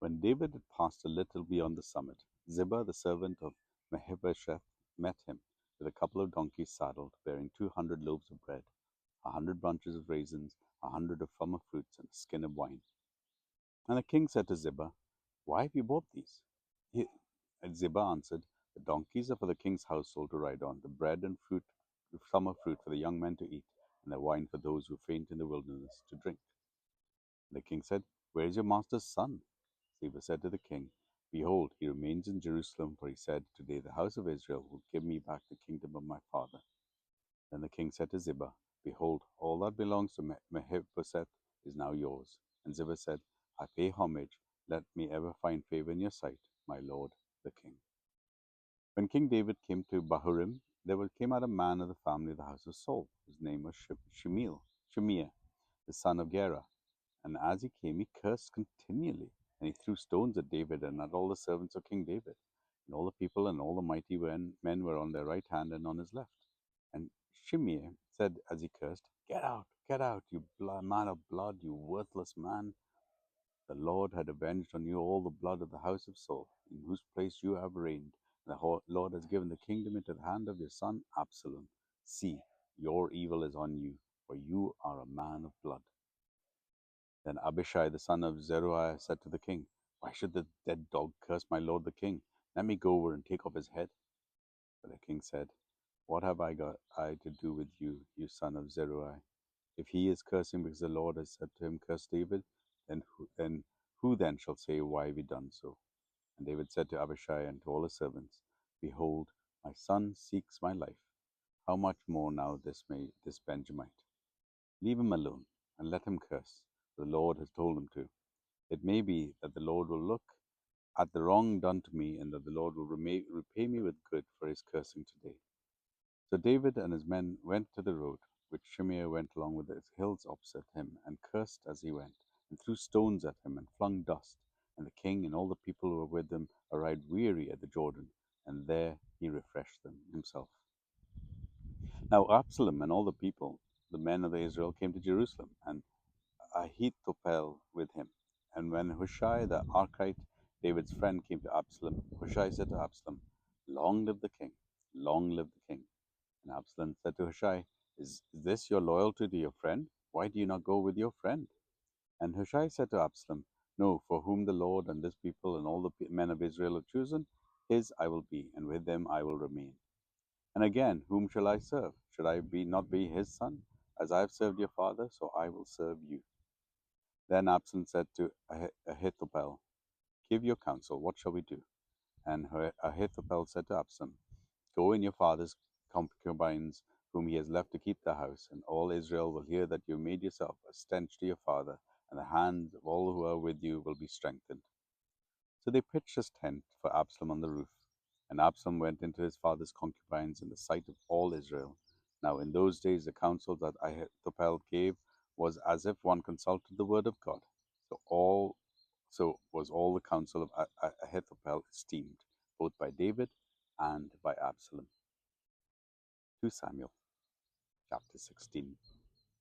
When David had passed a little beyond the summit, Ziba, the servant of Mephibosheth, met him, with a couple of donkeys saddled, bearing 200 loaves of bread, 100 bunches of raisins, 100 of summer fruits, and a skin of wine. And the king said to Ziba, "Why have you bought these?" And Ziba answered, "The donkeys are for the king's household to ride on, the bread and fruit, summer fruit for the young men to eat, and the wine for those who faint in the wilderness to drink." And the king said, "Where is your master's son?" Ziba said to the king, "Behold, he remains in Jerusalem, for he said, 'Today the house of Israel will give me back the kingdom of my father.'" Then the king said to Ziba, "Behold, all that belongs to Mephibosheth is now yours." And Ziba said, "I pay homage. Let me ever find favor in your sight, my lord the king." When King David came to Bahurim, there came out a man of the family of the house of Saul, whose name was Shimea, the son of Gera. And as he came, he cursed continually, and he threw stones at David and at all the servants of King David. And all the people and all the mighty men were on their right hand and on his left. And Shimei said as he cursed, get out, you man of blood, you worthless man. The Lord had avenged on you all the blood of the house of Saul, in whose place you have reigned. And the Lord has given the kingdom into the hand of your son Absalom. See, your evil is on you, for you are a man of blood. Then Abishai the son of Zeruiah said to the king, "Why should the dead dog curse my lord the king? Let me go over and take off his head." But the king said, "What have I to do with you, you son of Zeruiah? If he is cursing because the Lord has said to him, 'Curse David,' then who then shall say, 'Why have you done so?'" And David said to Abishai and to all his servants, "Behold, my son seeks my life. How much more now this Benjamite? Leave him alone, and let him curse, for the Lord has told him to. It may be that the Lord will look at the wrong done to me, and that the Lord will repay me with good for his cursing today." So David and his men went to the road which Shimei went along with the hills opposite him, and cursed as he went, and threw stones at him, and flung dust. And the king and all the people who were with him arrived weary at the Jordan, and there he refreshed them himself. Now Absalom and all the people, the men of Israel, came to Jerusalem, and Ahithophel with him. And when Hushai the Archite, David's friend, came to Absalom, Hushai said to Absalom, "Long live the king! Long live the king!" And Absalom said to Hushai, Is this your loyalty to your friend? Why do you not go with your friend?" And Hushai said to Absalom, "No, for whom the Lord and this people and all the men of Israel have chosen, his I will be, and with them I will remain. And again, whom shall I serve? Should I not be his son? As I have served your father, so I will serve you." Then Absalom said to Ahithophel, "Give your counsel, what shall we do?" And Ahithophel said to Absalom, "Go in your father's concubines, whom he has left to keep the house, and all Israel will hear that you made yourself a stench to your father, and the hands of all who are with you will be strengthened." So they pitched his tent for Absalom on the roof. And Absalom went into his father's concubines in the sight of all Israel. Now in those days the counsel that Ahithophel gave was as if one consulted the word of God. So was all the counsel of Ahithophel esteemed, both by David and by Absalom. 2 Samuel chapter 16.